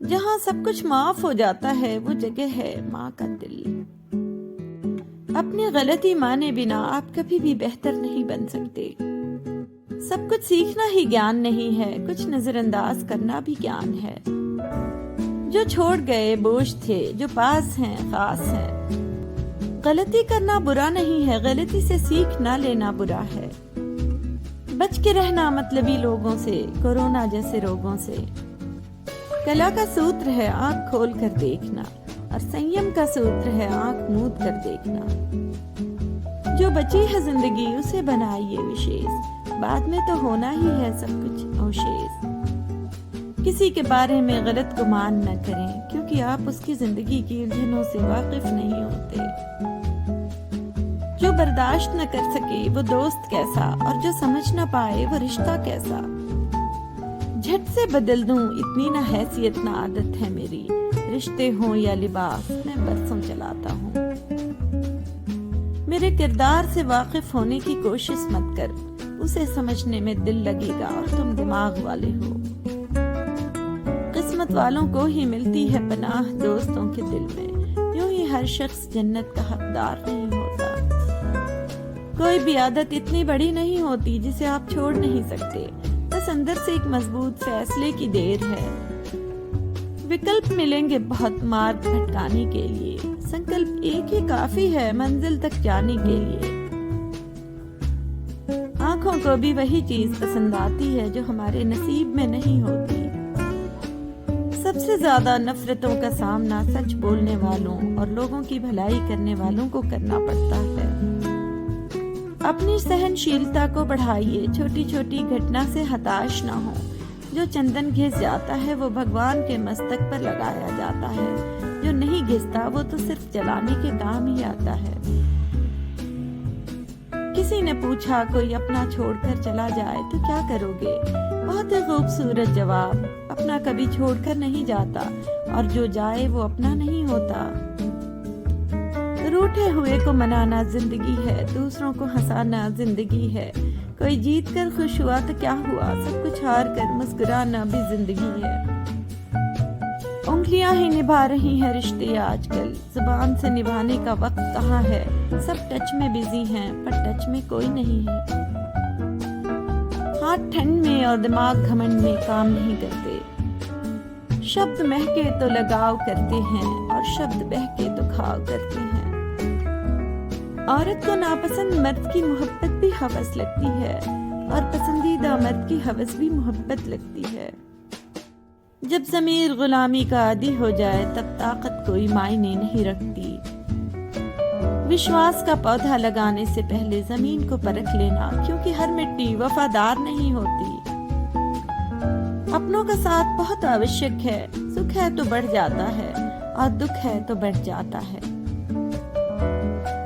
जहाँ सब कुछ माफ हो जाता है वो जगह है माँ का दिल। अपनी गलती माने बिना आप कभी भी बेहतर नहीं बन सकते। सब कुछ सीखना ही ज्ञान नहीं है, कुछ नजरअंदाज करना भी ज्ञान है। जो छोड़ गए बोझ थे, जो पास हैं खास हैं। गलती करना बुरा नहीं है, गलती से सीख ना लेना बुरा है। बच के रहना मतलबी लोगों से, कोरोना जैसे रोगों से। कला का सूत्र है आंख खोल कर देखना, और संयम का सूत्र है आंख मूंद कर देखना। जो बची है जिंदगी उसे बनाइए विशेष, बाद में तो होना ही है सब कुछ अवशेष। किसी के बारे में गलत गुमान न करें, क्योंकि आप उसकी जिंदगी की उलझनों से वाकिफ नहीं होते। जो बर्दाश्त न कर सके वो दोस्त कैसा, और जो समझ न पाए वो रिश्ता कैसा। झट से बदल दूं इतनी ना हैसियत ना आदत है मेरी, रिश्ते हों या लिबास मैं बरसों चलाता हूँ। मेरे किरदार से वाकिफ होने की कोशिश मत कर, उसे समझने में दिल लगेगा और तुम दिमाग वाले हो। किस्मत वालों को ही मिलती है पनाह दोस्तों के दिल में, यूं ही हर शख्स जन्नत का हकदार नहीं होता। कोई भी आदत इतनी बड़ी नहीं होती जिसे आप छोड़ नहीं सकते, बस अंदर से एक मजबूत फैसले की देर है। विकल्प मिलेंगे बहुत मार्ग भटकाने के लिए, संकल्प एक ही काफी है मंजिल तक जाने के लिए। आंखों को भी वही चीज पसंद आती है जो हमारे नसीब में नहीं होती। सबसे ज्यादा नफरतों का सामना सच बोलने वालों और लोगों की भलाई करने वालों को करना पड़ता है। अपनी सहनशीलता को बढ़ाइए, छोटी छोटी घटना से हताश ना हो। जो चंदन घिस जाता है वो भगवान के मस्तक पर लगाया जाता है, जो नहीं घिसता वो तो सिर्फ जलाने के काम ही आता है। किसी ने पूछा कोई अपना छोड़कर चला जाए तो क्या करोगे? बहुत ही खूबसूरत जवाब, अपना कभी छोड़कर नहीं जाता, और जो जाए वो अपना नहीं होता। रूठे हुए को मनाना जिंदगी है, दूसरों को हंसाना जिंदगी है। कोई जीत कर खुश हुआ तो क्या हुआ, सब कुछ हार कर मुस्कुराना भी जिंदगी है। उंगलियां ही निभा रही हैं रिश्ते आजकल, जुबान से निभाने का वक्त कहाँ है। सब टच में बिजी हैं पर टच में कोई नहीं है। हाथ ठंड में और दिमाग घमंड में काम नहीं करते। शब्द महके तो लगाव करते हैं, और शब्द बहके तो खाव करते हैं। औरत को नापसंद मर्द की मोहब्बत भी हवस लगती है, और पसंदीदा मर्द की हवस भी मोहब्बत लगती है। जब ज़मीर गुलामी का आदी हो जाए तब ताकत कोई मायने नहीं रखती। विश्वास का पौधा लगाने से पहले जमीन को परख लेना, क्योंकि हर मिट्टी वफादार नहीं होती। अपनों का साथ बहुत आवश्यक है, सुख है तो बढ़ जाता है, और दुख है तो बढ़ जाता है।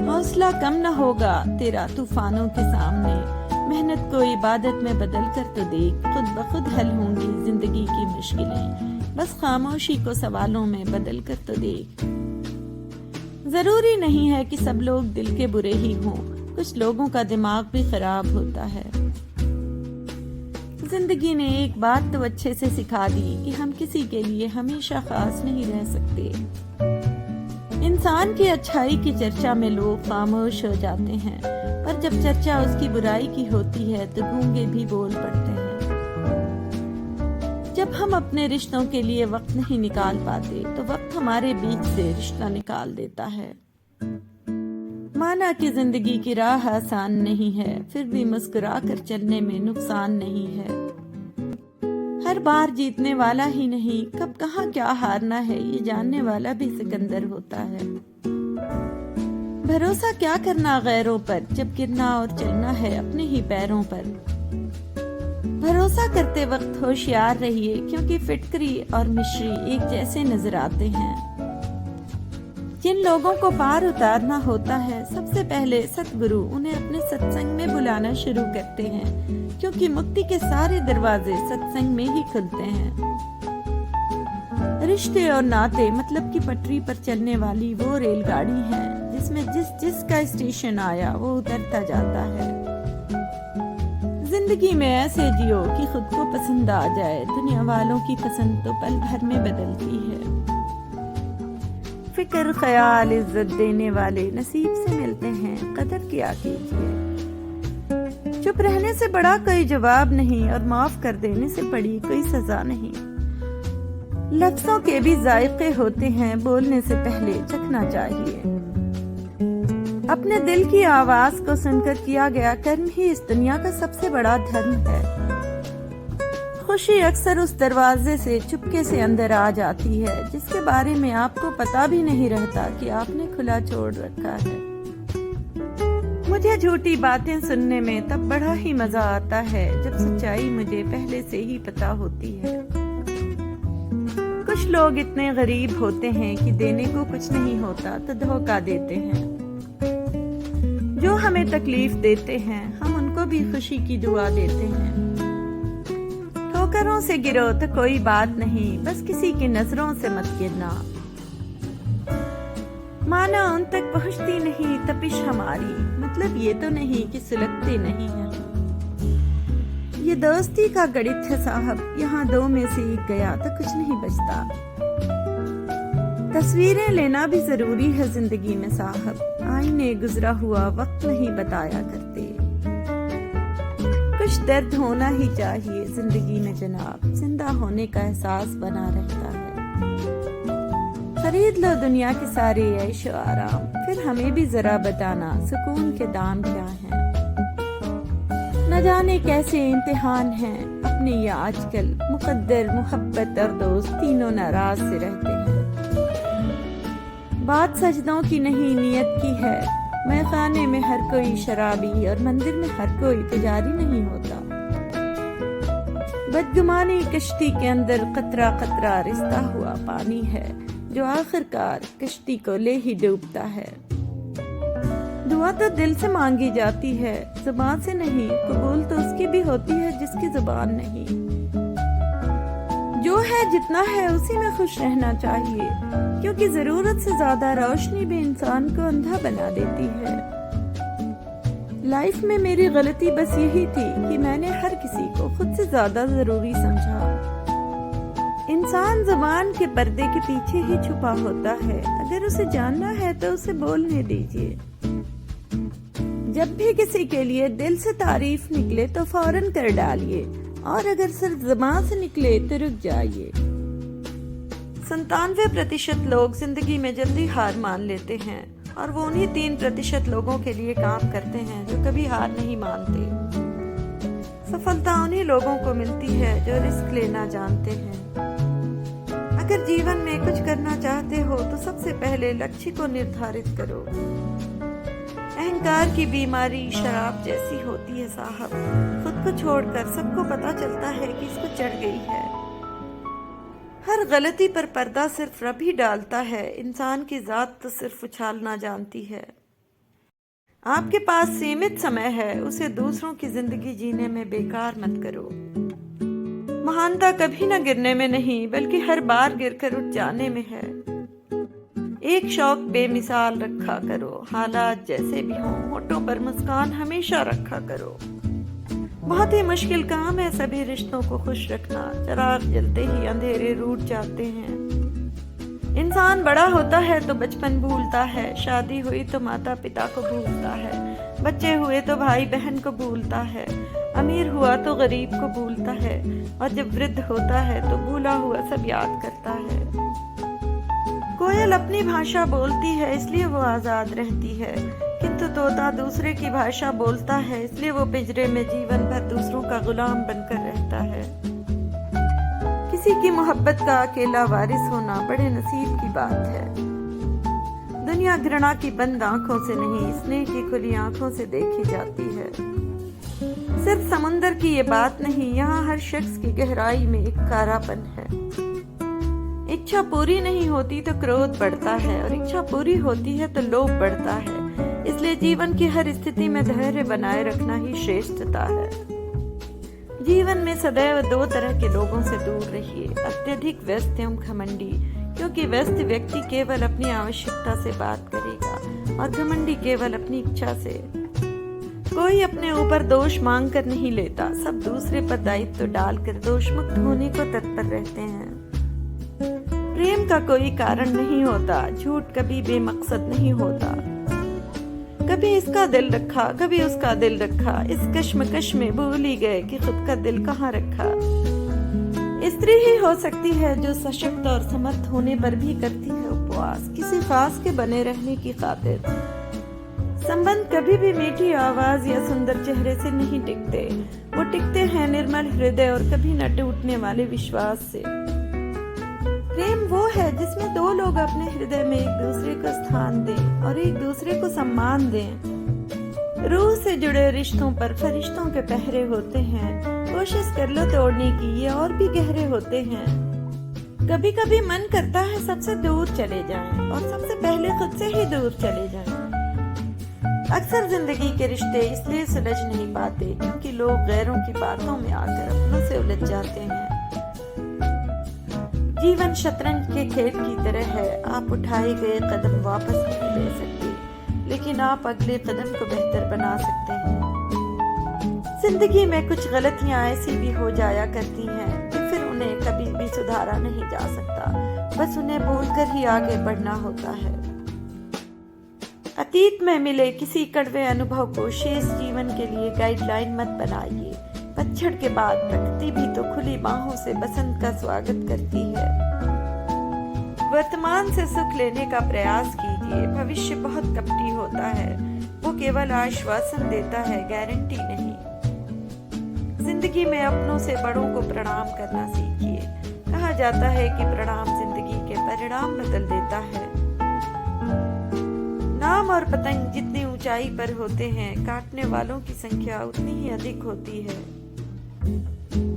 हौसला कम न होगा तेरा तूफानों के सामने, मेहनत को इबादत में बदल कर तो देख, खुद ब खुद हल होंगी जिंदगी की मुश्किलें, बस खामोशी को सवालों में बदल कर तो देख। जरूरी नहीं है कि सब लोग दिल के बुरे ही हों, कुछ लोगों का दिमाग भी खराब होता है। जिंदगी ने एक बात तो अच्छे से सिखा दी कि हम किसी के लिए हमेशा खास नहीं रह सकते। इंसान की अच्छाई की चर्चा में लोग खामोश हो जाते हैं, पर जब चर्चा उसकी बुराई की होती है तो गूंगे भी बोल पड़ते हैं। जब हम अपने रिश्तों के लिए वक्त नहीं निकाल पाते तो वक्त हमारे बीच से रिश्ता निकाल देता है। माना कि जिंदगी की राह आसान नहीं है, फिर भी मुस्कुरा कर चलने में नुकसान नहीं है। हर बार जीतने वाला ही नहीं, कब कहाँ क्या हारना है ये जानने वाला भी सिकंदर होता है। भरोसा क्या करना गैरों पर, जब गिरना और चलना है अपने ही पैरों पर। भरोसा करते वक्त होशियार रहिए, क्योंकि फिटकरी और मिश्री एक जैसे नजर आते हैं। जिन लोगों को पार उतारना होता है, सबसे पहले सतगुरु उन्हें अपने सत्संग में बुलाना शुरू करते हैं, क्योंकि मुक्ति के सारे दरवाजे सत्संग में ही खुलते हैं। रिश्ते और नाते मतलब की पटरी पर चलने वाली वो रेलगाड़ी है, जिसमें जिस जिस का स्टेशन आया वो उतरता जाता है। जिंदगी में ऐसे जियो कि खुद को पसंद आ जाए। दुनिया वालों की पसंद तो पल भर में बदलती है। फिक्र ख्याल इज्जत देने वाले नसीब से मिलते हैं, कदर किया कीजिए। चुप रहने से बड़ा कोई जवाब नहीं और माफ कर देने से बड़ी कोई सजा नहीं। लफ्जों के भी जायके होते हैं, बोलने से पहले चखना चाहिए। अपने दिल की आवाज को सुनकर किया गया कर्म ही इस दुनिया का सबसे बड़ा धर्म है। खुशी अक्सर उस दरवाजे से चुपके से अंदर आ जाती है जिसके बारे में आपको पता भी नहीं रहता कि आपने खुला छोड़ रखा है। मुझे झूठी बातें सुनने में तब बड़ा ही मजा आता है जब सच्चाई मुझे पहले से ही पता होती है। कुछ लोग इतने गरीब होते हैं कि देने को कुछ नहीं होता तो धोखा देते हैं। जो हमें तकलीफ देते हैं हम उनको भी खुशी की दुआ देते हैं। ठोकरों से गिरो तो कोई बात नहीं, बस किसी की नजरों से मत गिरना। माना उन तक पहुंचती नहीं तपिश हमारी, मतलब ये तो नहीं कि सुलगते नहीं हैं। ये दोस्ती का गणित है साहब, यहाँ दो में से एक गया तो कुछ नहीं बचता। तस्वीरें लेना भी जरूरी है जिंदगी में साहब, आईने गुजरा हुआ वक्त नहीं बताया करते। कुछ दर्द होना ही चाहिए जिंदगी में जनाब, जिंदा होने का एहसास बना रहता है। खरीद लो दुनिया के सारे ऐश और आराम, फिर हमें भी जरा बताना सुकून के दाम क्या हैं। न जाने कैसे इम्तिहान हैं अपने ये आजकल, मुकद्दर मोहब्बत और दोस्त तीनों नाराज से रहते हैं। बात सजदों की नहीं नियत की है, मैं खाने में हर कोई शराबी और मंदिर में हर कोई पुजारी नहीं होता। बदगुमानी कश्ती के अंदर कतरा कतरा रिश्ता हुआ पानी है, जो आखिरकार कश्ती को ले ही डूबता है। दुआ तो दिल से मांगी जाती है, जुबान से नहीं। कबूल तो उसकी भी होती है जिसकी जुबान नहीं। जो है जितना है उसी में खुश रहना चाहिए, क्योंकि जरूरत से ज्यादा रोशनी भी इंसान को अंधा बना देती है। लाइफ में मेरी गलती बस यही थी कि मैंने हर किसी को खुद से ज्यादा जरूरी समझा। इंसान जुबान के पर्दे के पीछे ही छुपा होता है, अगर उसे जानना है तो उसे बोलने दीजिए। जब भी किसी के लिए दिल से तारीफ निकले तो फौरन कर डालिए, और अगर सिर्फ जुबान से निकले तो रुक जाइए। 97% लोग जिंदगी में जल्दी हार मान लेते हैं, और वो उन्हीं 3% लोगों के लिए काम करते हैं जो कभी हार नहीं मानते। सफलता उन्हीं लोगों को मिलती है जो रिस्क लेना जानते हैं। अगर जीवन में कुछ करना चाहते हो तो सबसे पहले लक्ष्य को निर्धारित करो। अहंकार की बीमारी शराब जैसी होती है साहब, खुद को छोड़कर सबको पता चलता है कि इसको चढ़ गई है। हर गलती पर पर्दा सिर्फ रब ही डालता है, इंसान की जात तो सिर्फ उछालना जानती है। आपके पास सीमित समय है, उसे दूसरों की जिंदगी जीने में बेकार मत करो। महानता कभी न गिरने में नहीं, बल्कि हर बार गिरकर उठ जाने में है। एक शौक बेमिसाल रखा करो, हालात जैसे भी हों, होठों पर मुस्कान हमेशा रखा करो। बहुत ही मुश्किल काम है सभी रिश्तों को खुश रखना, चिराग जलते ही अंधेरे रूठ जाते हैं। इंसान बड़ा होता है तो बचपन भूलता है, शादी हुई तो माता पिता को भूलता है, बच्चे हुए तो भाई बहन को भूलता है, अमीर हुआ तो गरीब को भूलता है, और जब वृद्ध होता है तो भूला हुआ सब याद करता है। कोयल अपनी भाषा बोलती है इसलिए वो आजाद रहती है, किंतु तोता दूसरे की भाषा बोलता है इसलिए वो पिंजरे में जीवन भर दूसरों का गुलाम बनकर रहता है। किसी की मोहब्बत का अकेला वारिस होना बड़े नसीब की बात है। दुनिया घृणा की बंद आंखों से नहीं, स्नेह की खुली आंखों से देखी जाती है। सिर्फ समुंदर की ये बात नहीं, यहाँ हर शख्स की गहराई में एक कारापन है। इच्छा पूरी नहीं होती तो क्रोध बढ़ता है, और इच्छा पूरी होती है तो लोभ बढ़ता है। इसलिए जीवन की हर स्थिति में धैर्य बनाए रखना ही श्रेष्ठता है। जीवन में सदैव दो तरह के लोगों से दूर रहिए, अत्यधिक व्यस्त एवं घमंडी, क्योंकि व्यस्त व्यक्ति केवल अपनी आवश्यकता से बात करेगा और घमंडी केवल अपनी इच्छा से। कोई अपने ऊपर दोष मांग कर नहीं लेता, सब दूसरे पर दायित्व डालकर दोष मुक्त होने को तत्पर रहते हैं। प्रेम का कोई कारण नहीं होता, झूठ कभी बेमकसद नहीं होता। कभी इसका दिल रखा, कभी उसका दिल रखा, इस कश्मकश में भूल ही गए कि खुद का दिल कहाँ रखा। स्त्री ही हो सकती है जो सशक्त और समर्थ होने पर भी करती है उपवास, किसी खास के बने रहने की खातिर। संबंध कभी भी मीठी आवाज या सुंदर चेहरे से नहीं टिकते, वो टिकते हैं निर्मल हृदय और कभी न टूटने वाले विश्वास से। प्रेम वो है जिसमें दो लोग अपने हृदय में एक दूसरे को स्थान दें और एक दूसरे को सम्मान दें। रूह से जुड़े रिश्तों पर फरिश्तों के पहरे होते हैं, कोशिश कर लो तोड़ने की, ये और भी गहरे होते हैं। कभी कभी मन करता है सबसे दूर चले जाएं और सबसे पहले खुद से ही दूर चले जाएं। अक्सर जिंदगी के रिश्ते इसलिए सुलझ नहीं पाते क्योंकि लोग गैरों की बातों में आकर अपनों से उलझ जाते हैं। जीवन शतरंज के खेल की तरह है, आप उठाए गए कदम वापस नहीं ले सकते, लेकिन आप अगले कदम को बेहतर बना सकते हैं। जिंदगी में कुछ गलतियां ऐसी भी हो जाया करती हैं कि फिर उन्हें कभी भी सुधारा नहीं जा सकता, बस उन्हें भूलकर ही आगे बढ़ना होता है। अतीत में मिले किसी कड़वे अनुभव को शेष जीवन के लिए गाइडलाइन मत बनाइए। पतझड़ के बाद प्रकृति भी तो खुली बाहों से बसंत का स्वागत करती है। वर्तमान से सुख लेने का प्रयास कीजिए, भविष्य बहुत कपटी होता है, वो केवल आश्वासन देता है, गारंटी नहीं। जिंदगी में अपनों से बड़ों को प्रणाम करना सीखिए। कहा जाता है कि प्रणाम जिंदगी के परिणाम बदल देता है। नाम और पतंग जितनी ऊंचाई पर होते हैं, काटने वालों की संख्या उतनी ही अधिक होती है।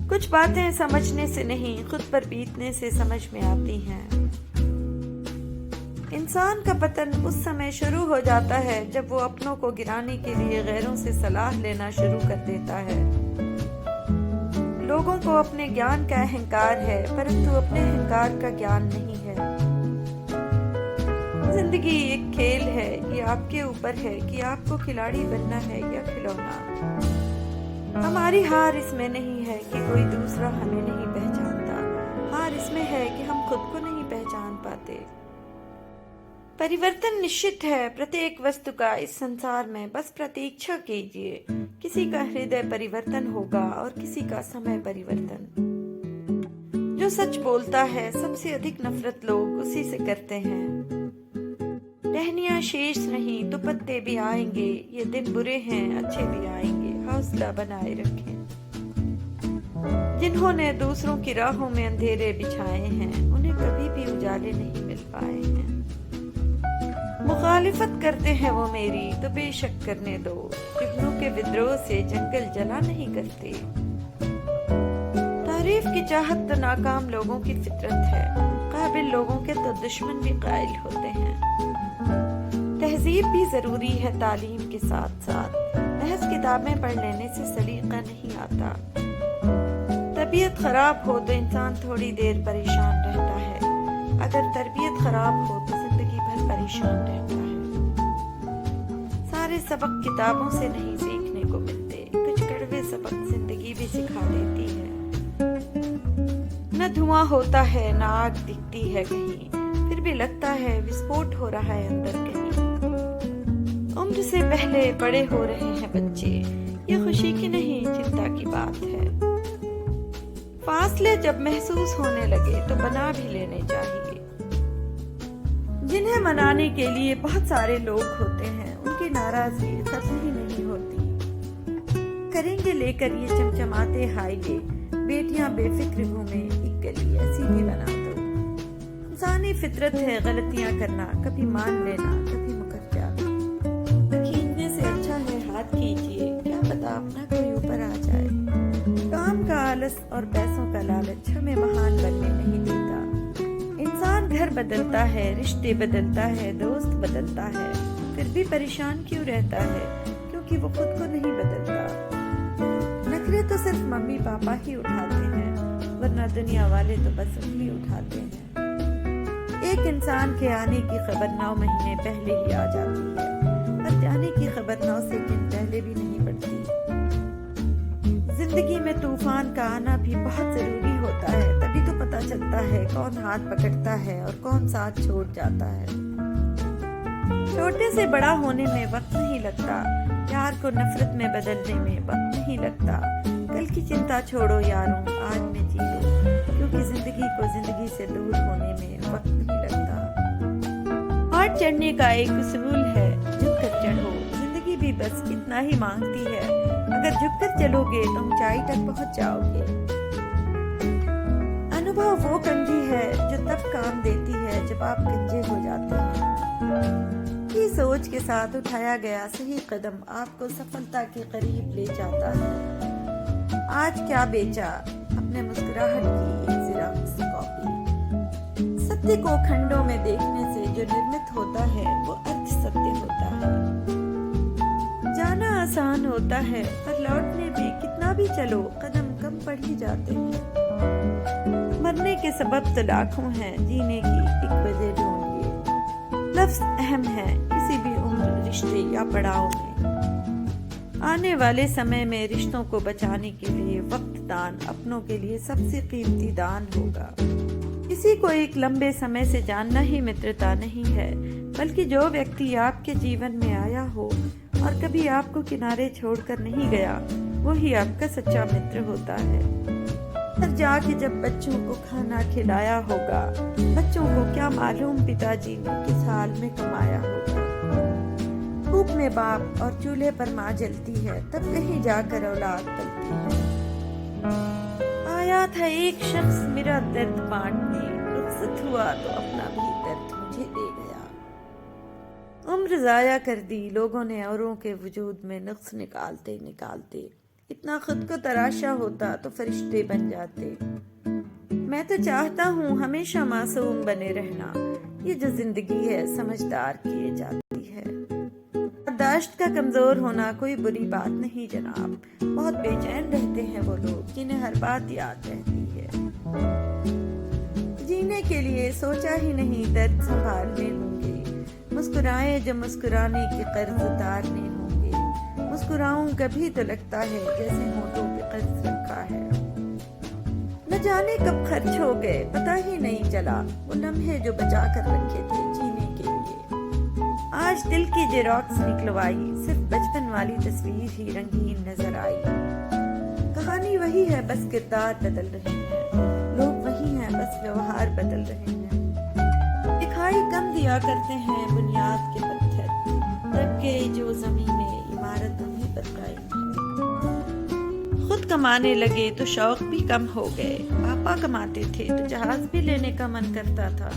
कुछ बातें समझने से नहीं, खुद पर बीतने से समझ में आती हैं। इंसान का पतन उस समय शुरू हो जाता है जब वो अपनों को गिराने के लिए गैरों से सलाह लेना शुरू कर देता है। लोगों को अपने ज्ञान का अहंकार है, परंतु अपने अहंकार का ज्ञान नहीं है। जिंदगी एक खेल है, ये आपके ऊपर है कि आपको खिलाड़ी बनना है या खिलौना। हमारी हार इसमें नहीं है कि कोई दूसरा हमें नहीं पहचानता, हार इसमें है कि हम खुद को नहीं पहचान पाते। परिवर्तन निश्चित है प्रत्येक वस्तु का इस संसार में, बस प्रतीक्षा कीजिए। किसी का हृदय परिवर्तन होगा और किसी का समय परिवर्तन। जो सच बोलता है सबसे अधिक नफरत लोग उसी से करते हैं। टहनियां शेष नहीं तो पत्ते भी आएंगे, ये दिन बुरे हैं अच्छे भी आएंगे, हौसला बनाए रखें। जिन्होंने दूसरों की राहों में अंधेरे बिछाए हैं, उन्हें कभी भी उजाले नहीं मिल पाए हैं। मुखालिफत करते हैं वो मेरी तो बेशक करने दो, जुगनू के विद्रोह से जंगल जला नहीं करते। तारीफ की चाहत तो नाकाम लोगों की फितरत है, काबिल लोगों के तो दुश्मन भी कायल होते हैं। तहजीब भी जरूरी है तालीम के साथ साथ, महज किताबें पढ़ लेने से सलीका नहीं आता। तबीयत खराब हो तो इंसान थोड़ी देर परेशान रहता है, अगर तरबियत खराब हो तो जिंदगी भर परेशान रहता है। सारे सबक किताबों से नहीं सीखने को मिलते, कुछ कड़वे सबक जिंदगी भी सिखा देती है। न धुआं होता है न आग दिखती है कहीं, फिर भी लगता है विस्फोट हो रहा है अंदर कहीं। उम्र से पहले बड़े हो रहे हैं बच्चे, ये खुशी की नहीं चिंता की बात है। फासले जब महसूस होने लगे तो बना भी लेने चाहिए। जिन्हें मनाने के लिए बहुत सारे लोग होते हैं, उनकी नाराजगी खत्म ही नहीं होती। करेंगे लेकर ये चमचमाते हाईवे, बेटियां बेफिक्र घूमे एक गली ऐसी भी बना दो। इंसानी फितरत है गलतियां करना, कभी मान लेना कभी मुकर जाना। खींचने से अच्छा है हाथ कीजिए, क्या पता अपना कोई ऊपर आ जाए। काम का आलस और पैसों का लालच हमें महान बनने नहीं देता। इंसान घर बदलता है, रिश्ते बदलता है, दोस्त बदलता है, फिर भी परेशान क्यों रहता है? क्योंकि वो खुद को नहीं बदलता। नखरे तो सिर्फ मम्मी पापा ही उठाते हैं, वरना दुनिया वाले तो बस उंगली उठाते हैं। एक इंसान के आने की खबर 9 महीने पहले ही आ जाती है, पर जाने की खबर 9 सेकंड पहले भी नहीं पड़ती। जिंदगी में तूफान का आना भी बहुत जरूरी होता है, तभी तो पता चलता है कौन हाथ पकड़ता है और कौन साथ छोड़ जाता है। छोटे से बड़ा होने में वक्त नहीं लगता, प्यार को नफरत में बदलने में वक्त नहीं लगता। कल की चिंता छोड़ो यारों, आज में जी लो, क्योंकि जिंदगी को जिंदगी से दूर होने में वक्त नहीं लगता। पहाड़ चढ़ने का एक उसूल है, झुककर चढ़ो। जिंदगी भी बस इतना ही मांगती है, अगर झुककर चलोगे तो ऊंचाई तक पहुंच जाओगे। अनुभव वो कंघी है जो तब काम देती है जब आप गंजे हो जाते हैं। की सोच के साथ उठाया गया सही कदम आपको सफलता के करीब ले जाता है। आज क्या बेचा, अपने मुस्कुराहट की एक ज़ेरॉक्स कॉपी। सत्य को खंडों में देखने से जो निर्मित होता है वो अर्थ सत्य होता है। जाना आसान होता है पर लौटने में कितना भी चलो कदम कम पड़ ही जाते हैं। मरने के सबब तो लाखों हैं, जीने की एक वजह ढूंढिए। लफ्ज अहम है किसी भी उम्र, रिश्ते या पड़ाव में। आने वाले समय में रिश्तों को बचाने के लिए वक्त दान अपनों के लिए सबसे कीमती दान होगा। किसी को एक लंबे समय से जानना ही मित्रता नहीं है, बल्कि जो व्यक्ति आपके जीवन में आया हो और कभी आपको किनारे छोड़कर नहीं गया, वही आपका सच्चा मित्र होता है। घर जाके जब बच्चों को खाना खिलाया होगा, बच्चों को क्या मालूम पिताजी ने किस हाल में कमाया होगा। धूप में बाप और चूल्हे पर माँ जलती है, तब कहीं जाकर औलाद पलती है। आया था एक शख्स मेरा दर्द बांटने, रुखसत हुआ तो अपना भी दर्द मुझे दे गया। उम्र जाया कर दी लोगों ने औरों के वजूद में नुक्स निकालते निकालते। इतना खुद को तराशा होता तो फरिश्ते बन जाते। मैं तो चाहता हूँ हमेशा मासूम बने रहना, ये जो जिंदगी है समझदार किए जाती है। बर्दाश्त का कमजोर होना कोई बुरी बात नहीं जनाब, बहुत बेचैन रहते हैं वो लोग जिन्हें हर बात याद रहती है। जीने के लिए सोचा ही नहीं दर्द संभालने होंगे, मुस्कुराए जो मुस्कुराने के कर्ज उतारने होंगे। मुस्कुराऊं कभी तो लगता है जैसे होठों पे कर्ज रखा है। न जाने कब खर्च हो गए पता ही नहीं चला, वो लम्हे जो बचा कर रखे थे जीने के लिए। आज दिल की जेरॉक्स निकलवाई, सिर्फ बचपन वाली तस्वीर ही रंगीन नजर आई। कहानी वही है बस किरदार बदल रहे हैं, लोग वही हैं बस व्यवहार बदल रहे हैं। दिखाई कम दिया करते हैं बुनियाद के पत्थर, दब गए जो जमीन में इमारत हमने बदलाई है। खुद कमाने लगे तो शौक भी कम हो गए, पापा कमाते थे तो जहाज भी लेने का मन करता था।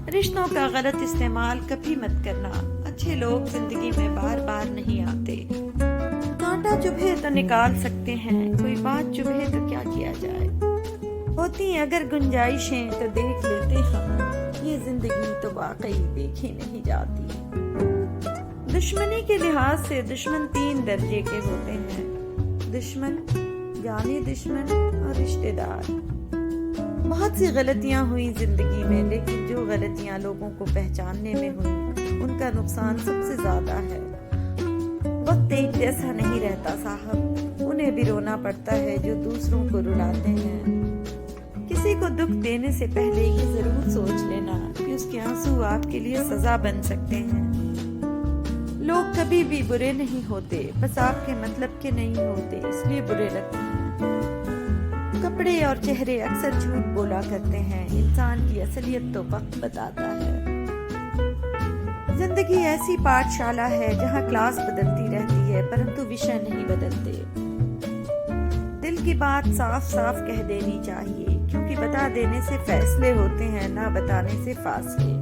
रिश्तों का गलत इस्तेमाल कभी मत करना, अच्छे लोग जिंदगी में बार बार नहीं आते। कांटा चुभे तो निकाल सकते हैं, कोई बात चुभे तो क्या किया जाए। होती अगर गुंजाइशें तो देख लेते हम, ये जिंदगी तो वाकई देखी नहीं जाती। दुश्मनी के लिहाज से दुश्मन 3 दर्जे के होते हैं, दुश्मन, जानी दुश्मन और रिश्तेदार। बहुत सी गलतियां हुई जिंदगी में, लेकिन जो गलतियां लोगों को पहचानने में हुई उनका नुकसान सबसे ज्यादा है। वक्त एक जैसा नहीं रहता साहब, उन्हें भी रोना पड़ता है जो दूसरों को रुलाते हैं। किसी को दुख देने से पहले ये जरूर सोच लेना कि उसके आंसू आपके लिए सजा बन सकते हैं। लोग कभी भी बुरे नहीं होते, बस आपके मतलब के नहीं होते इसलिए बुरे लगते हैं। कपड़े और चेहरे अक्सर झूठ बोला करते हैं, इंसान की असलियत तो वक्त बताता है। जिंदगी ऐसी पाठशाला है जहाँ क्लास बदलती रहती है परंतु विषय नहीं बदलते। दिल की बात साफ साफ कह देनी चाहिए, क्योंकि बता देने से फैसले होते हैं, ना बताने से फासले।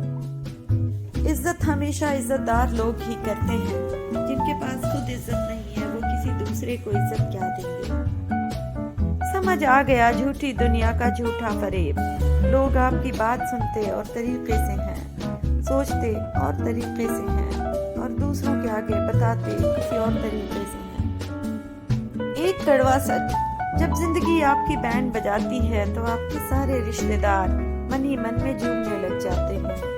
इज्जत हमेशा इज्जतदार लोग ही करते हैं, जिनके पास खुद इज्जत नहीं है वो किसी दूसरे को इज्जत क्या देंगे। समझ आ गया झूठी दुनिया का झूठा फरेब, लोग आपकी बात सुनते और तरीके से हैं, सोचते और तरीके से हैं और दूसरों के आगे बताते किसी और तरीके से हैं। एक कड़वा सच, जब जिंदगी आपकी बैंड बजाती है तो आपके सारे रिश्तेदार मन ही मन में झूमने लग जाते हैं।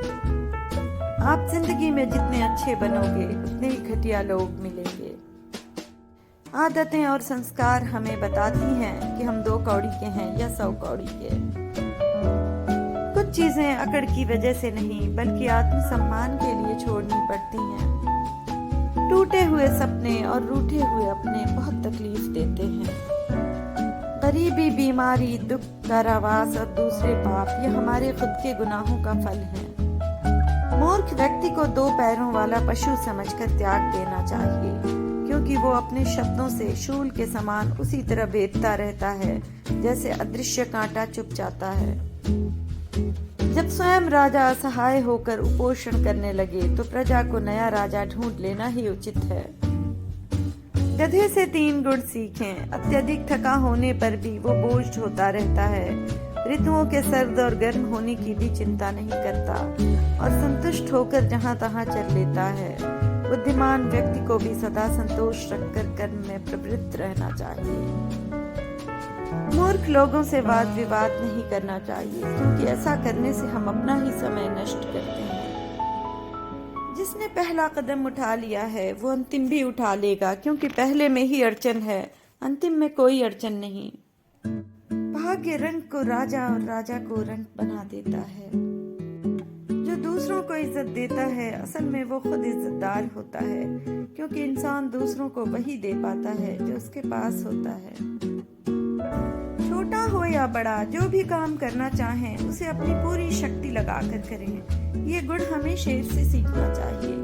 आप जिंदगी में जितने अच्छे बनोगे उतने ही घटिया लोग मिलेंगे। आदतें और संस्कार हमें बताती हैं कि हम 2 कौड़ी के हैं या 100 कौड़ी के। कुछ चीजें अकड़ की वजह से नहीं बल्कि आत्मसम्मान के लिए छोड़नी पड़ती हैं। टूटे हुए सपने और रूठे हुए अपने बहुत तकलीफ देते हैं। गरीबी, बीमारी, दुख, कारावास और दूसरे पाप ये हमारे खुद के गुनाहों का फल है। मूर्ख व्यक्ति को 2 पैरों वाला पशु समझकर त्याग देना चाहिए, क्योंकि वो अपने शब्दों से शूल के समान उसी तरह बेधता रहता है जैसे अदृश्य कांटा चुभ जाता है। जब स्वयं राजा असहाय होकर उपोषण करने लगे तो प्रजा को नया राजा ढूंढ लेना ही उचित है। गधे से 3 गुण सीखें। अत्यधिक थका होने पर भी वो बोझ ढोता रहता है, ऋतुओं के सर्द और गर्म होने की भी चिंता नहीं करता और संतुष्ट होकर जहां तहां चल लेता है। बुद्धिमान व्यक्ति को भी सदा संतोष रखकर कर्म में प्रवृत्त रहना चाहिए। मूर्ख लोगों से वाद विवाद नहीं करना चाहिए, क्योंकि ऐसा करने से हम अपना ही समय नष्ट करते हैं। जिसने पहला कदम उठा लिया है वो अंतिम भी उठा लेगा, क्योंकि पहले में ही अड़चन है, अंतिम में कोई अड़चन नहीं। भाग्य रंग को राजा और राजा को रंग बना देता है। जो दूसरों को इज्जत देता है असल में वो खुद इज्जतदार होता है, क्योंकि इंसान दूसरों को वही दे पाता है जो उसके पास होता है। छोटा हो या बड़ा, जो भी काम करना चाहें उसे अपनी पूरी शक्ति लगाकर करें। ये गुण हमें शेर से सीखना चाहिए।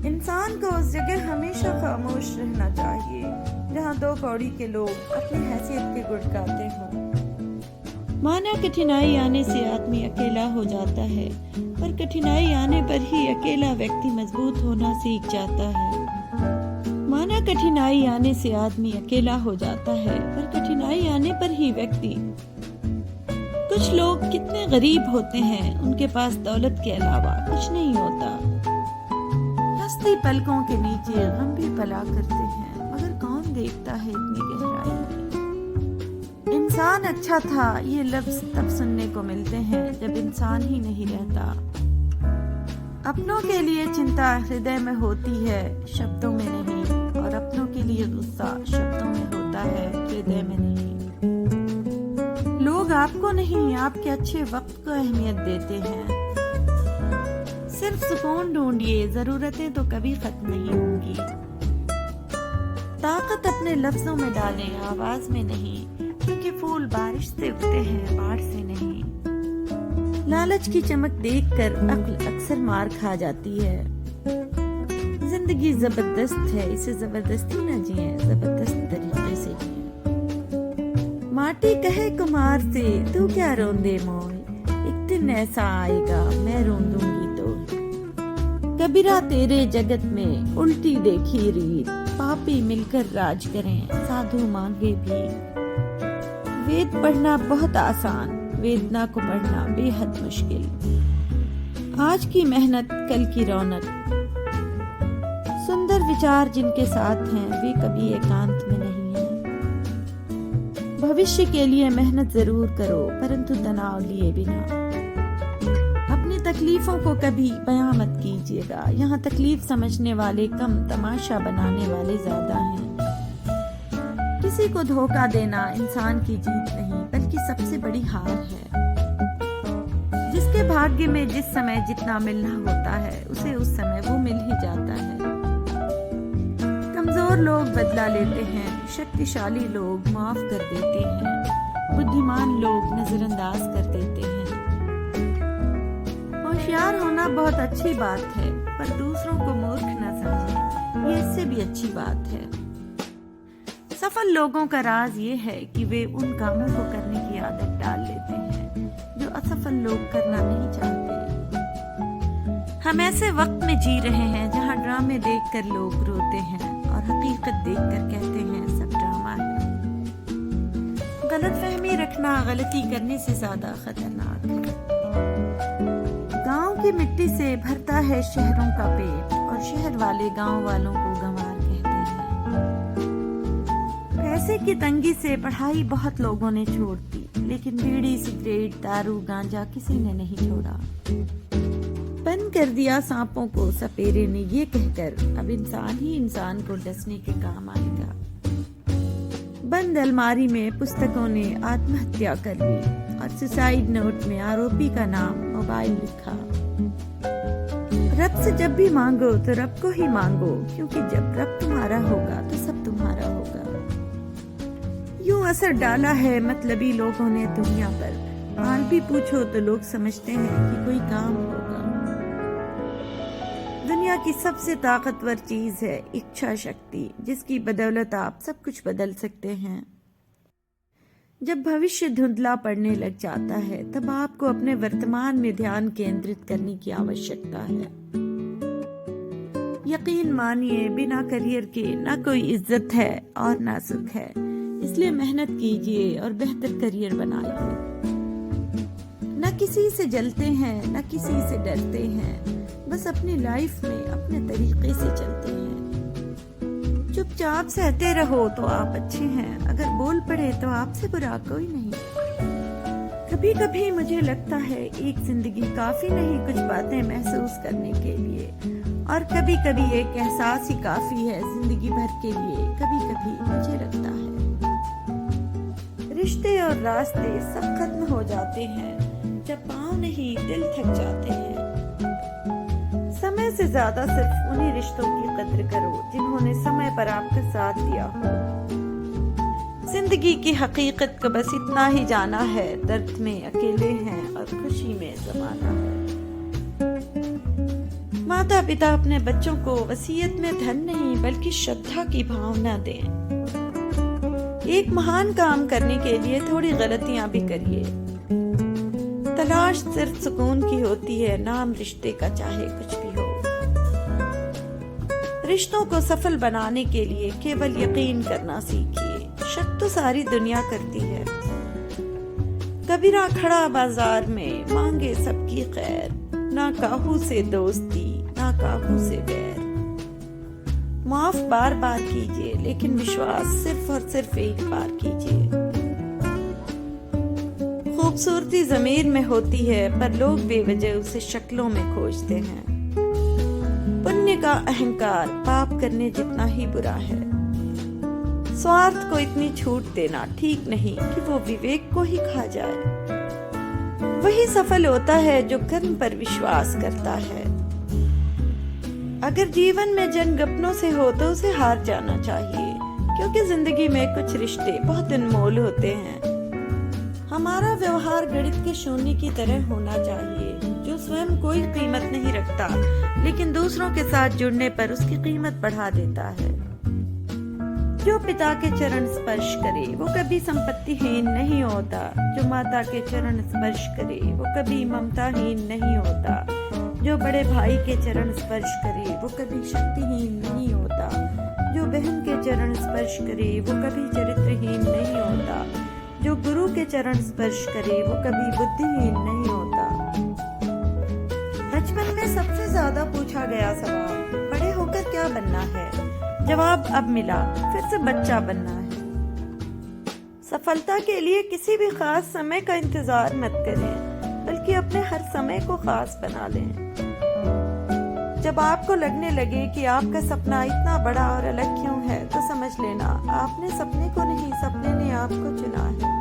इंसान को उस जगह हमेशा खामोश रहना चाहिए जहाँ 2 कौड़ी के लोग अपनी हैसियत के गुण गाते हों। माना कठिनाई आने से आदमी अकेला हो जाता है, पर कठिनाई आने पर ही अकेला व्यक्ति मजबूत होना सीख जाता है। माना कठिनाई आने से आदमी अकेला हो जाता है, पर कठिनाई आने पर ही व्यक्ति। कुछ लोग कितने गरीब होते हैं, उनके पास दौलत के अलावा कुछ नहीं होता। हंसती पलकों के नीचे गम भी पला करते हैं, मगर कौन देखता है इतनी गहराई में। इंसान अच्छा था ये लफ्ज तब सुनने को मिलते हैं जब इंसान ही नहीं रहता। अपनों के लिए चिंता हृदय में होती है, शब्दों में नहीं, और अपनों के लिए गुस्सा शब्दों में होता है, हृदय में नहीं। लोग आपको नहीं, आपके अच्छे वक्त को अहमियत देते हैं। सिर्फ सुकून ढूंढिए, जरूरतें तो कभी खत्म नहीं होंगी। ताकत अपने लफ्जों में डालें, आवाज में नहीं, क्योंकि फूल बारिश से उगते हैं, बाढ़ से नहीं। लालच की चमक देखकर अक्ल अक्सर मार खा जाती है। जिंदगी जबरदस्त है, इसे जबरदस्ती न जिए, जबरदस्त तरीके से जिए। माटी कहे कुम्हार से तू क्या रोंदे मोय, एक दिन ऐसा आएगा मैं रोंदूंगी तो। कबीरा तेरे जगत में उल्टी देखी रीत, पापी मिलकर राज करें, साधु मांगे भी। वेद पढ़ना बहुत आसान, वेदना को पढ़ना बेहद मुश्किल। आज की मेहनत कल की रौनक। सुंदर विचार जिनके साथ हैं वे कभी एकांत में नहीं हैं। भविष्य के लिए मेहनत जरूर करो, परंतु तनाव लिए बिना। अपनी तकलीफों को कभी बयां मत कीजिएगा, यहाँ तकलीफ समझने वाले कम, तमाशा बनाने वाले ज्यादा हैं। किसी को धोखा देना इंसान की जीत नहीं बल्कि सबसे बड़ी हार है। जिसके भाग्य में जिस समय जितना मिलना होता है उसे उस समय वो मिल ही जाता है। कमजोर लोग बदला लेते हैं, शक्तिशाली लोग माफ कर देते हैं, बुद्धिमान लोग नजरअंदाज कर देते हैं। होशियार होना बहुत अच्छी बात है, पर दूसरों को मूर्ख न समझें, ये इससे भी अच्छी बात है। सफल लोगों का राज ये है कि वे उन कामों को करने की आदत डाल लेते हैं जो असफल लोग करना नहीं चाहते। हम ऐसे वक्त में जी रहे हैं जहां ड्रामे देखकर लोग रोते हैं और हकीकत देखकर कहते हैं सब ड्रामा है। गलतफहमी रखना गलती करने से ज्यादा खतरनाक है। गांव की मिट्टी से भरता है शहरों का पेट, और शहर वाले गांव वालों को गंवार कहते हैं। पैसे की तंगी से पढ़ाई बहुत लोगों ने छोड़ दी, लेकिन बीड़ी, सिगरेट, दारू, गांजा किसी ने नहीं छोड़ा। बंद कर दिया सांपों को सपेरे ने ये कहकर, अब इंसान ही इंसान को डसने के काम आएगा। बंद अलमारी में पुस्तकों ने आत्महत्या कर ली और सुसाइड नोट में आरोपी का नाम मोबाइल लिखा। रब से जब भी मांगो तो रब को ही मांगो, क्योंकि जब रब तुम्हारा होगा तो सब तुम्हारा होगा। यूं असर डाला है मतलबी लोगों ने दुनिया पर, हाल भी पूछो तो लोग समझते हैं कि कोई काम होगा। दुनिया की सबसे ताकतवर चीज है इच्छा शक्ति, जिसकी बदौलत आप सब कुछ बदल सकते हैं। जब भविष्य धुंधला पड़ने लग जाता है तब आपको अपने वर्तमान में ध्यान केंद्रित करने की आवश्यकता है। यकीन मानिए, बिना करियर के ना कोई इज्जत है और ना सुख है, इसलिए मेहनत कीजिए और बेहतर करियर बनाइए। न किसी से जलते हैं न किसी से डरते हैं, बस अपनी लाइफ में अपने तरीके से चलते हैं। चुपचाप सहते रहो तो आप अच्छे हैं, अगर बोल पड़े तो आपसे बुरा कोई नहीं। कभी कभी मुझे लगता है एक जिंदगी काफी नहीं कुछ बातें महसूस करने के लिए, और कभी कभी एक एहसास ही काफी है जिंदगी भर के लिए। कभी कभी मुझे लगता है रिश्ते और रास्ते सब खत्म हो जाते हैं जब पाँव नहीं दिल थक जाते हैं। समय से ज्यादा सिर्फ उन्हीं रिश्तों की कद्र करो जिन्होंने समय पर आपका साथ दिया हो। जिंदगी की हकीकत को बस इतना ही जाना है, दर्द में अकेले हैं और खुशी में ज़माना है। माता पिता अपने बच्चों को वसीयत में धन नहीं बल्कि श्रद्धा की भावना दें। एक महान काम करने के लिए थोड़ी गलतियां भी करिए। तलाश सिर्फ सुकून की होती है, नाम रिश्ते का चाहे कुछ भी हो। रिश्तों को सफल बनाने के लिए केवल यकीन करना सीखिए, शक तो सारी दुनिया करती है। कबीरा खड़ा बाजार में मांगे सबकी खैर, ना काहू से दोस्ती ना काहू से बैर। माफ बार बार कीजिए लेकिन विश्वास सिर्फ और सिर्फ एक बार कीजिए। खूबसूरती ज़मीर में होती है पर लोग बेवजह उसे शक्लों में खोजते हैं। पुण्य का अहंकार पाप करने जितना ही बुरा है। स्वार्थ को इतनी छूट देना ठीक नहीं कि वो विवेक को ही खा जाए। वही सफल होता है जो कर्म पर विश्वास करता है। अगर जीवन में जंग अपनों से हो तो उसे हार जाना चाहिए, क्योंकि जिंदगी में कुछ रिश्ते बहुत अनमोल होते हैं। हमारा व्यवहार गणित के शून्य की तरह होना चाहिए, जो स्वयं कोई कीमत नहीं रखता लेकिन दूसरों के साथ जुड़ने पर उसकी कीमत बढ़ा देता है। जो पिता के चरण स्पर्श करे वो कभी संपत्तिहीन नहीं होता। जो माता के चरण स्पर्श करे वो कभी ममताहीन नहीं होता। जो बड़े भाई के चरण स्पर्श करे वो कभी शक्तिहीन नहीं होता। जो बहन के चरण स्पर्श करे वो कभी चरित्रहीन नहीं होता। जो गुरु के चरण स्पर्श करे वो कभी बुद्धिहीन नहीं होता। बचपन में सबसे ज्यादा पूछा गया सवाल, बड़े होकर क्या बनना है? जवाब अब मिला, फिर से बच्चा बनना है। सफलता के लिए किसी भी खास समय का इंतजार मत करें, बल्कि अपने हर समय को खास बना लें। जब आपको लगने लगे कि आपका सपना इतना बड़ा और अलग क्यों है, तो समझ लेना आपने सपने को नहीं, सपने ने आपको चुना है।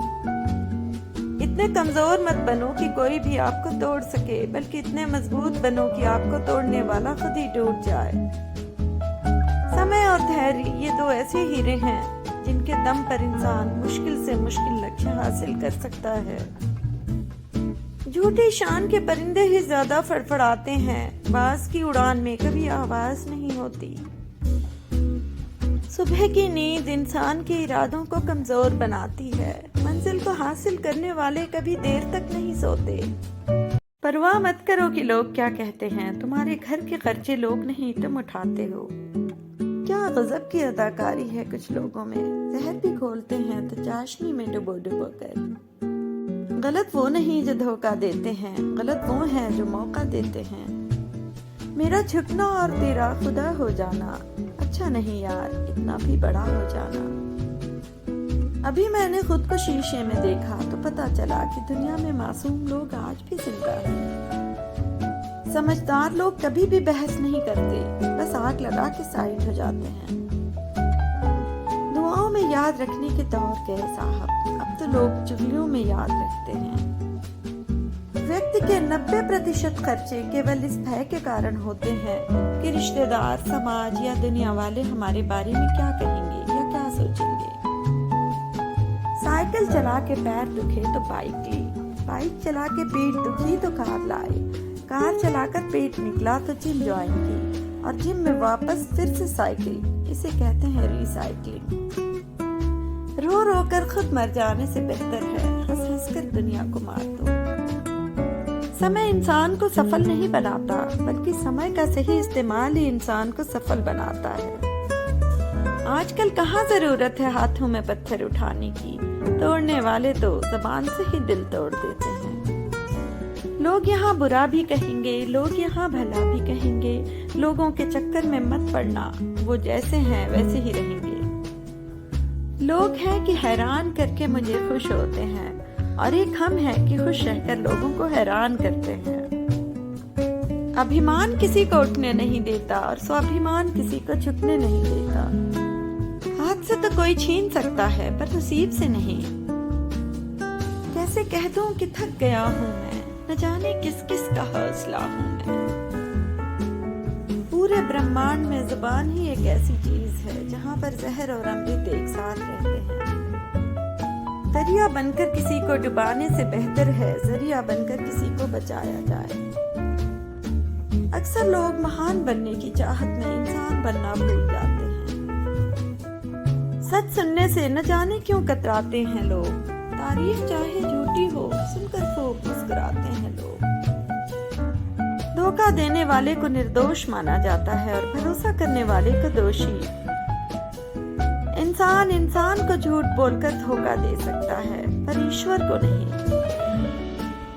इतने कमजोर मत बनो कि कोई भी आपको तोड़ सके, बल्कि इतने मजबूत बनो कि आपको तोड़ने वाला खुद ही टूट जाए। समय और धैर्य ये दो ऐसे हीरे हैं जिनके दम पर इंसान मुश्किल से मुश्किल लक्ष्य हासिल कर सकता है। झूठी शान के परिंदे ही ज्यादा फड़फड़ाते हैं, बाज की उड़ान में कभी आवाज नहीं होती। सुबह की नींद इंसान के इरादों को कमजोर बनाती है। मंजिल को हासिल करने वाले कभी देर तक नहीं सोते। परवाह मत करो कि लोग क्या कहते हैं, तुम्हारे घर के खर्चे लोग नहीं तुम उठाते हो। क्या गजब की अदाकारी है कुछ लोगों में, जहर भी खोलते हैं तो चाशनी में डुबो डुबो कर। गलत वो नहीं जो धोखा देते हैं, गलत वो हैं जो मौका देते हैं। मेरा झुकना और तेरा खुदा हो जाना अच्छा नहीं यार, इतना भी बड़ा हो जाना। अभी मैंने खुद को शीशे में देखा तो पता चला कि दुनिया में मासूम लोग आज भी जिंदा हैं। समझदार लोग कभी भी बहस नहीं करते, बस आग लगा के साइड हो जाते हैं। दुआओं में याद रखने के दौर गए साहब, अब तो लोग चुगलियों में याद रखते हैं। व्यक्ति के 90% खर्चे केवल इस भय के कारण होते हैं कि रिश्तेदार, समाज या दुनिया वाले हमारे बारे में क्या कहेंगे या क्या सोचेंगे। साइकिल चला के पैर दुखे तो बाइक ली, बाइक चला के पेट दुखी तो कार लाए, कार चलाकर पेट निकला तो जिम ज्वाइन की, और जिम में वापस फिर से साइकिल। इसे कहते हैं रिसाइकलिंग। रो रो कर खुद मर जाने से बेहतर है हंस हंस कर दुनिया को मार दो। समय इंसान को सफल नहीं बनाता, बल्कि समय का सही इस्तेमाल ही इंसान को सफल बनाता है। आजकल कहाँ जरूरत है हाथों में पत्थर उठाने की, तोड़ने वाले तो जबान से ही दिल तोड़ देते हैं। लोग यहाँ बुरा भी कहेंगे, लोग यहाँ भला भी कहेंगे, लोगों के चक्कर में मत पड़ना, वो जैसे हैं वैसे ही रहेंगे। लोग हैं कि हैरान करके मुझे खुश होते हैं, और एक हम हैं कि खुश रहकर लोगों को हैरान करते हैं। अभिमान किसी को उठने नहीं देता और स्वाभिमान किसी को झुकने नहीं देता। हाथ से तो कोई छीन सकता है, पर नसीब से नहीं। कैसे कह दूं कि थक गया हूं मैं, न जाने किस किस का हौसला हूं मैं। पूरे ब्रह्मांड में जुबान ही एक ऐसी चीज है जहां पर जहर और अमृत एक साथ रहते हैं। दरिया बनकर किसी को डुबाने से बेहतर है जरिया बनकर किसी को बचाया जाए। अक्सर लोग महान बनने की चाहत में इंसान बनना भूल जाते हैं। सच सुनने से न जाने क्यों कतराते हैं लोग, तारीफ चाहे झूठी हो सुनकर खूब मुस्कुराते हैं लोग। धोखा देने वाले को निर्दोष माना जाता है और भरोसा करने वाले को दोषी। इंसान इंसान को झूठ बोलकर धोखा दे सकता है, पर ईश्वर को नहीं।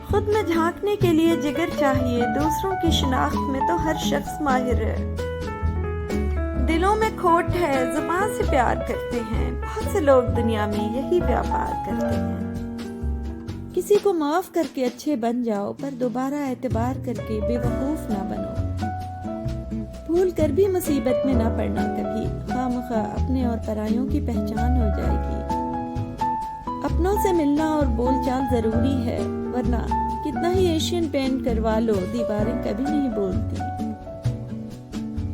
खुद में झांकने के लिए जिगर चाहिए, दूसरों की शिनाख्त में तो हर शख्स माहिर है। दिलों में खोट है, जुबान से प्यार करते हैं, बहुत से लोग दुनिया में यही व्यापार करते हैं। किसी को माफ करके अच्छे बन जाओ, पर दोबारा एतबार करके बेवकूफ ना बनो। भूल कर भी मुसीबत में ना पड़ना कभी, खामखा अपने और परायों की पहचान हो जाएगी। अपनों से मिलना और बोलचाल जरूरी है, वरना कितना ही एशियन पेंट करवा लो दीवारें कभी नहीं बोलती।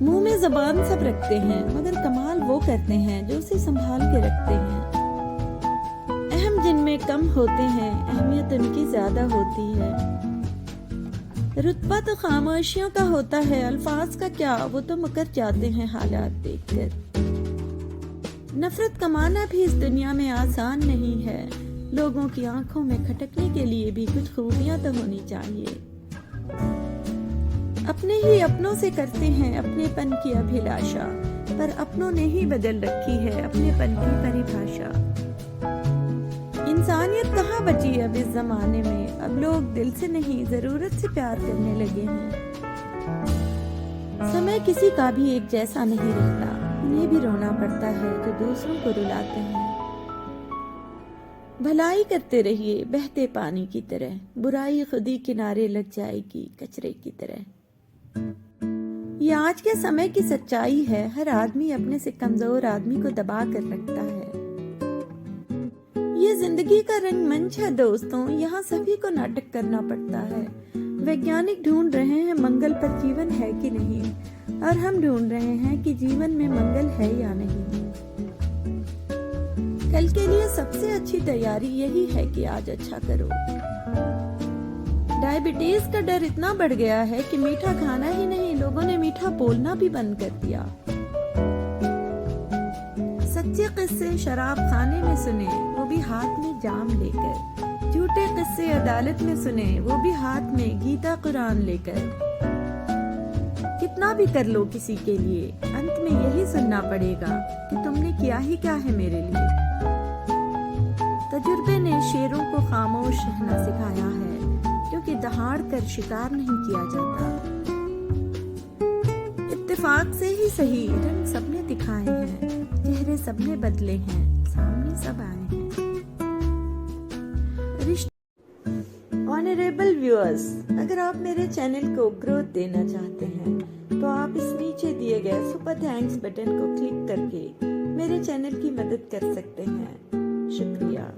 मुंह में जबान सब रखते हैं, मगर कमाल वो करते हैं जो उसे संभाल के रखते हैं। अहम जिनमें कम होते हैं, अहमियत उनकी ज्यादा होती है। रुतबा तो खामोशियों का होता है, अल्फाज का क्या, वो तो मुकर जाते हैं हालात देखकर। नफरत कमाना भी इस दुनिया में आसान नहीं है, लोगों की आंखों में खटकने के लिए भी कुछ खूबियां तो होनी चाहिए। अपने ही अपनों से करते हैं अपनेपन की अभिलाषा, पर अपनों ने ही बदल रखी है अपनेपन की परिभाषा। इंसानियत कहाँ बची अब इस जमाने में, अब लोग दिल से नहीं जरूरत से प्यार करने लगे हैं। समय किसी का भी एक जैसा नहीं रहता, उन्हें भी रोना पड़ता है जो दूसरों को रुलाते हैं। भलाई करते रहिए बहते पानी की तरह, बुराई खुद ही किनारे लग जाएगी कचरे की तरह। ये आज के समय की सच्चाई है, हर आदमी अपने से कमजोर आदमी को दबा कर रखता है। ये जिंदगी का रंगमंच है दोस्तों, यहाँ सभी को नाटक करना पड़ता है। वैज्ञानिक ढूंढ रहे हैं मंगल पर जीवन है कि नहीं, और हम ढूंढ रहे हैं कि जीवन में मंगल है या नहीं। कल के लिए सबसे अच्छी तैयारी यही है कि आज अच्छा करो। डायबिटीज का डर इतना बढ़ गया है कि मीठा खाना ही नहीं, लोगों ने मीठा बोलना भी बंद कर दिया। सच्चे किस्से शराब खाने में सुने, वो भी हाथ में जाम लेकर। झूठे किस्से अदालत में सुने, वो भी हाथ में गीता कुरान लेकर। कितना भी कर लो किसी के लिए, अंत में यही सुनना पड़ेगा कि तुमने किया ही क्या है मेरे लिए। तजुर्बे ने शेरों को खामोश रहना सिखाया है, क्योंकि दहाड़ कर शिकार नहीं किया जाता। इत्तेफाक से ही सही रंग सबने दिखाए हैं, चेहरे सबने बदले हैं, सामने सब आए हैं। ऑनरेबल ऑनरेबल व्यूअर्स, अगर आप मेरे चैनल को ग्रोथ देना चाहते हैं तो आप इस नीचे दिए गए सुपर थैंक्स बटन को क्लिक करके मेरे चैनल की मदद कर सकते हैं। शुक्रिया।